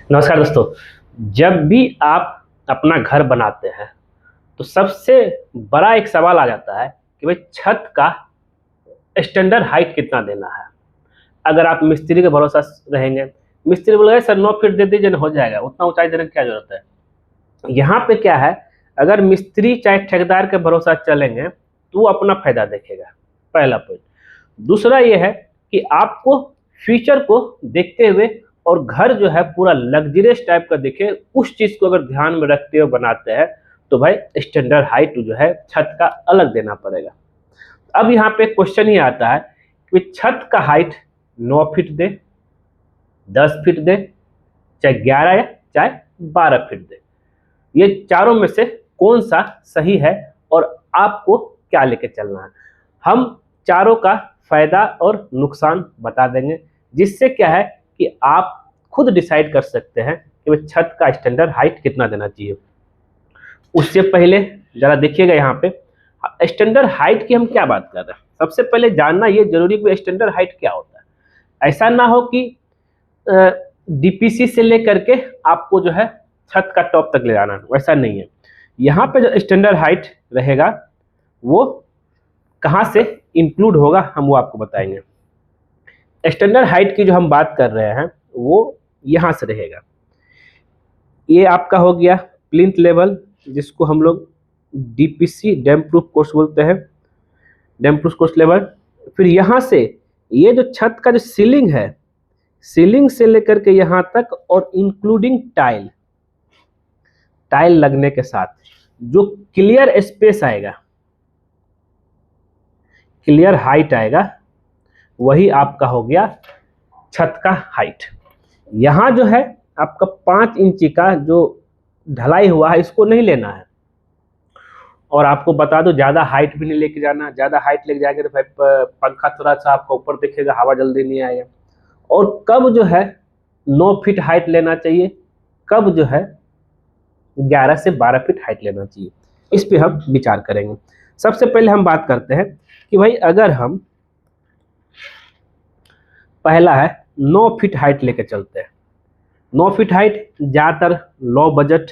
नमस्कार दोस्तों। जब भी आप अपना घर बनाते हैं तो सबसे बड़ा एक सवाल आ जाता है कि भाई छत का स्टैंडर्ड हाइट कितना देना है। अगर आप मिस्त्री के भरोसा रहेंगे, मिस्त्री बोलेगा सर 9 फीट दे दीजिए ना, हो जाएगा, उतना ऊंचाई देने की क्या जरूरत है। यहाँ पे क्या है, अगर मिस्त्री चाहे ठेकेदार के भरोसा चलेंगे तो वो अपना फायदा देखेगा, पहला पॉइंट। दूसरा ये है कि आपको फ्यूचर को देखते हुए और घर जो है पूरा लग्जरियस टाइप का दिखे, उस चीज को अगर ध्यान में रखते हुए बनाते हैं तो भाई स्टैंडर्ड हाइट जो है छत का अलग देना पड़ेगा। अब यहाँ पे क्वेश्चन ही आता है कि छत का हाइट 9 फीट दे, 10 फीट दे, चाहे 11 या चाहे 12 फीट दे, ये चारों में से कौन सा सही है और आपको क्या लेके चलना है। हम चारों का फायदा और नुकसान बता देंगे, जिससे क्या है कि आप खुद डिसाइड कर सकते हैं कि भाई छत का स्टैंडर्ड हाइट कितना देना चाहिए। उससे पहले जरा देखिएगा यहाँ पे स्टैंडर्ड हाइट की हम क्या बात कर रहे हैं। सबसे पहले जानना ये जरूरी कि स्टैंडर्ड हाइट क्या होता है। ऐसा ना हो कि डीपीसी से लेकर के आपको जो है छत का टॉप तक ले जाना है, वैसा नहीं है। यहाँ पे जो स्टैंडर्ड हाइट रहेगा वो कहाँ से इंक्लूड होगा हम वो आपको बताएंगे। स्टैंडर्ड हाइट की जो हम बात कर रहे हैं वो यहाँ से रहेगा। ये आपका हो गया प्लिंथ लेवल, जिसको हम लोग डीपीसी डैम प्रूफ कोर्स बोलते हैं, डैम प्रूफ कोर्स लेवल। फिर यहाँ से ये जो छत का जो सीलिंग है, सीलिंग से लेकर के यहाँ तक और इंक्लूडिंग टाइल, टाइल लगने के साथ जो क्लियर स्पेस आएगा, क्लियर हाइट आएगा, वही आपका हो गया छत का हाइट। यहाँ जो है आपका 5 इंची का जो ढलाई हुआ है इसको नहीं लेना है। और आपको बता दो ज़्यादा हाइट भी नहीं लेके जाना, ज़्यादा हाइट लेके जाएंगे तो भाई पंखा थोड़ा सा आपका ऊपर दिखेगा, हवा जल्दी नहीं आएगा। और कब जो है 9 फीट हाइट लेना चाहिए, कब जो है 11 से 12 फीट हाइट लेना चाहिए, इस पे हम विचार करेंगे। सबसे पहले हम बात करते हैं कि भाई अगर हम पहला है 9 फीट हाइट लेके चलते हैं। 9 फीट हाइट ज़्यादातर लो बजट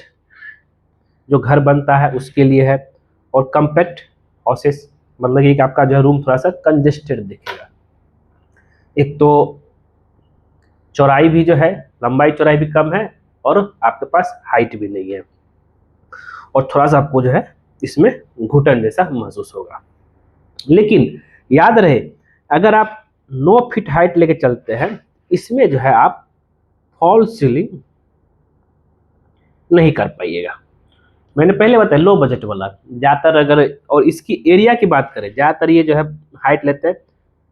जो घर बनता है उसके लिए है, और कम्पैक्ट हाउसेस, मतलब कि आपका जो रूम थोड़ा सा कंजेस्टेड दिखेगा। एक तो चौड़ाई भी जो है, लंबाई चौड़ाई भी कम है और आपके पास हाइट भी नहीं है, और थोड़ा सा आपको जो है इसमें घुटन जैसा महसूस होगा। लेकिन याद रहे, अगर आप 9 फीट हाइट लेके चलते हैं, इसमें जो है आप फॉल सीलिंग नहीं कर पाइएगा। मैंने पहले बताया लो बजट वाला ज़्यादातर, अगर और इसकी एरिया की बात करें, ज़्यादातर ये जो है हाइट लेते हैं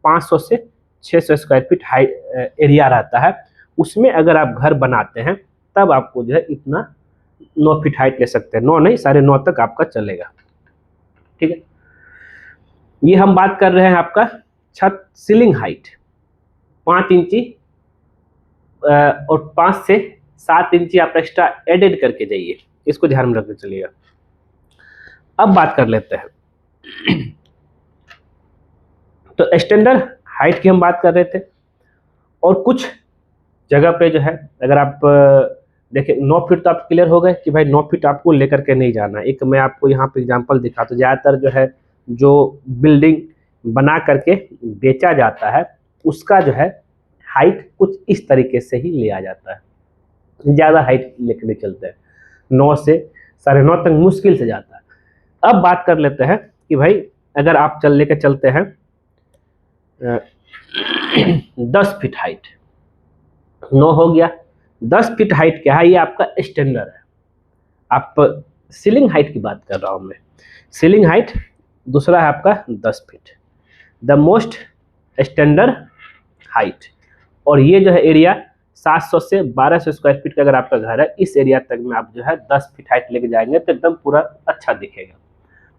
500 से 600 स्क्वायर फीट हाइट एरिया रहता है। उसमें अगर आप घर बनाते हैं तब आपको जो है इतना 9 फीट हाइट ले सकते हैं, 9 नहीं 9.5 तक आपका चलेगा। ठीक है, ये हम बात कर रहे हैं आपका छत सीलिंग हाइट 5 इंची, और 5 से 7 इंची आप एक्स्ट्रा एडेड करके जाइए, इसको ध्यान में रखते चलिएगा। अब बात कर लेते हैं तो स्टैंडर्ड हाइट की हम बात कर रहे थे, और कुछ जगह पे जो है अगर आप देखिए 9 फीट तो आप क्लियर हो गए कि भाई 9 फीट आपको लेकर के नहीं जाना। एक मैं आपको यहाँ पे एग्जांपल दिखा, तो ज़्यादातर जो है जो बिल्डिंग बना करके बेचा जाता है उसका जो है हाइट कुछ इस तरीके से ही लिया जाता है, ज़्यादा हाइट लेकर नहीं चलते हैं, 9 से 9.5 तक मुश्किल से जाता है। अब बात कर लेते हैं कि भाई अगर आप लेकर चलते हैं 10 फीट हाइट, 9 हो गया, 10 फीट हाइट क्या है, ये आपका स्टैंडर्ड है। आप सीलिंग हाइट की बात कर रहा हूँ मैं, सीलिंग हाइट दूसरा है आपका 10 feet, the most standard height. और ये जो है एरिया 700 से 1200 स्क्वायर फीट का अगर आपका घर है, इस एरिया तक में आप जो है 10 फीट हाइट लेके जाएंगे तो एकदम पूरा अच्छा दिखेगा।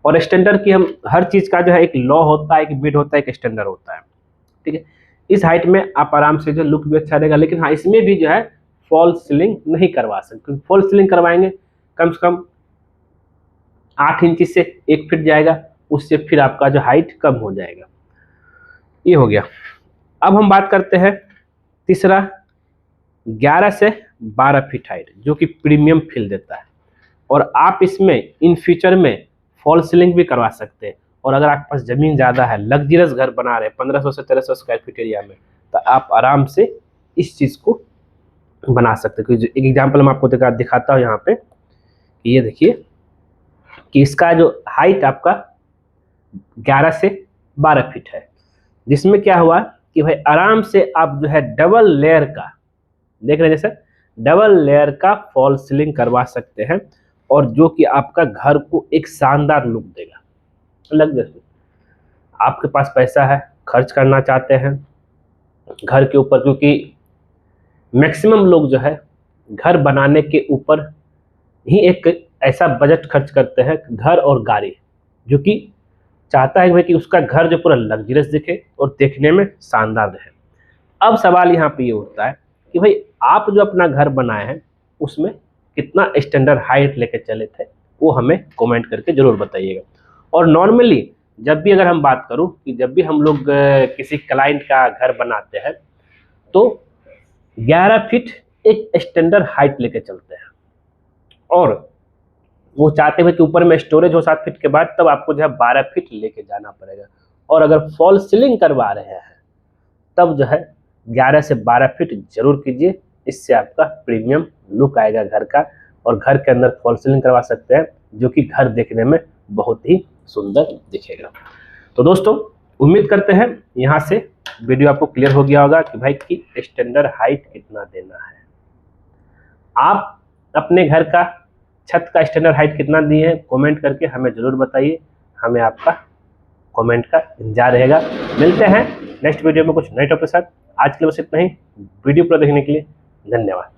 और स्टैंडर्ड की हम हर चीज़ का जो है एक लॉ होता है, एक मिड होता है, एक स्टैंडर्ड होता है। ठीक है, इस हाइट में आप आराम से जो लुक भी अच्छा रहेगा, लेकिन हाँ इसमें भी जो है फॉल सीलिंग नहीं करवा सकते। फॉल सीलिंग करवाएंगे कम से कम 8 इंची से 1 फीट जाएगा, उससे फिर आपका जो हाइट कम हो जाएगा। ये हो गया। अब हम बात करते हैं तीसरा 11 से 12 फीट हाइट, जो कि प्रीमियम फील देता है। और आप इसमें इन फ्यूचर में फॉल सीलिंग भी करवा सकते हैं। और अगर आपके पास ज़मीन ज़्यादा है, लग्जरियस घर बना रहे हैं 1500 से 1300 स्क्वायर फीट एरिया में, तो आप आराम से इस चीज़ को बना सकते हैं। एक एग्जाम्पल मैं आपको दिखाता हूँ यहाँ पे। ये देखिए कि इसका जो हाइट आपका 11 से 12 फीट है, जिसमें क्या हुआ कि भाई आराम से आप जो है डबल लेयर का, देख रहे हैं जैसे डबल लेयर का फॉल सीलिंग करवा सकते हैं, और जो कि आपका घर को एक शानदार लुक देगा। लग जैसे आपके पास पैसा है, खर्च करना चाहते हैं घर के ऊपर, क्योंकि मैक्सिमम लोग जो है घर बनाने के ऊपर ही एक ऐसा बजट खर्च करते हैं, घर और गाड़ी, जो कि चाहता है भाई कि उसका घर जो पूरा लग्जरियस दिखे और देखने में शानदार रहे। अब सवाल यहाँ पे ये होता है कि भाई आप जो अपना घर बनाए हैं उसमें कितना स्टैंडर्ड हाइट लेके चले थे, वो हमें कमेंट करके ज़रूर बताइएगा। और नॉर्मली जब भी अगर हम बात करूँ कि जब भी हम लोग किसी क्लाइंट का घर बनाते हैं तो 11 फीट एक स्टैंडर्ड हाइट लेके चलते हैं, और वो चाहते हुए कि ऊपर में स्टोरेज हो 7 फीट के बाद, तब आपको जो है 12 फीट लेके जाना पड़ेगा। और अगर फॉल सीलिंग करवा रहे हैं तब जो है 11 से 12 फीट जरूर कीजिए, इससे आपका प्रीमियम लुक आएगा घर का, और घर के अंदर फॉल सीलिंग करवा सकते हैं, जो कि घर देखने में बहुत ही सुंदर दिखेगा। तो दोस्तों उम्मीद करते हैं यहाँ से वीडियो आपको क्लियर हो गया होगा कि भाई की स्टैंडर्ड हाइट कितना देना है। आप अपने घर का छत का स्टैंडर्ड हाइट कितना दिए हैं कमेंट करके हमें ज़रूर बताइए, हमें आपका कमेंट का इंतजार रहेगा। मिलते हैं नेक्स्ट वीडियो में कुछ नए टॉपिक के साथ। आज के लिए बस इतना ही। वीडियो पूरा देखने के लिए धन्यवाद।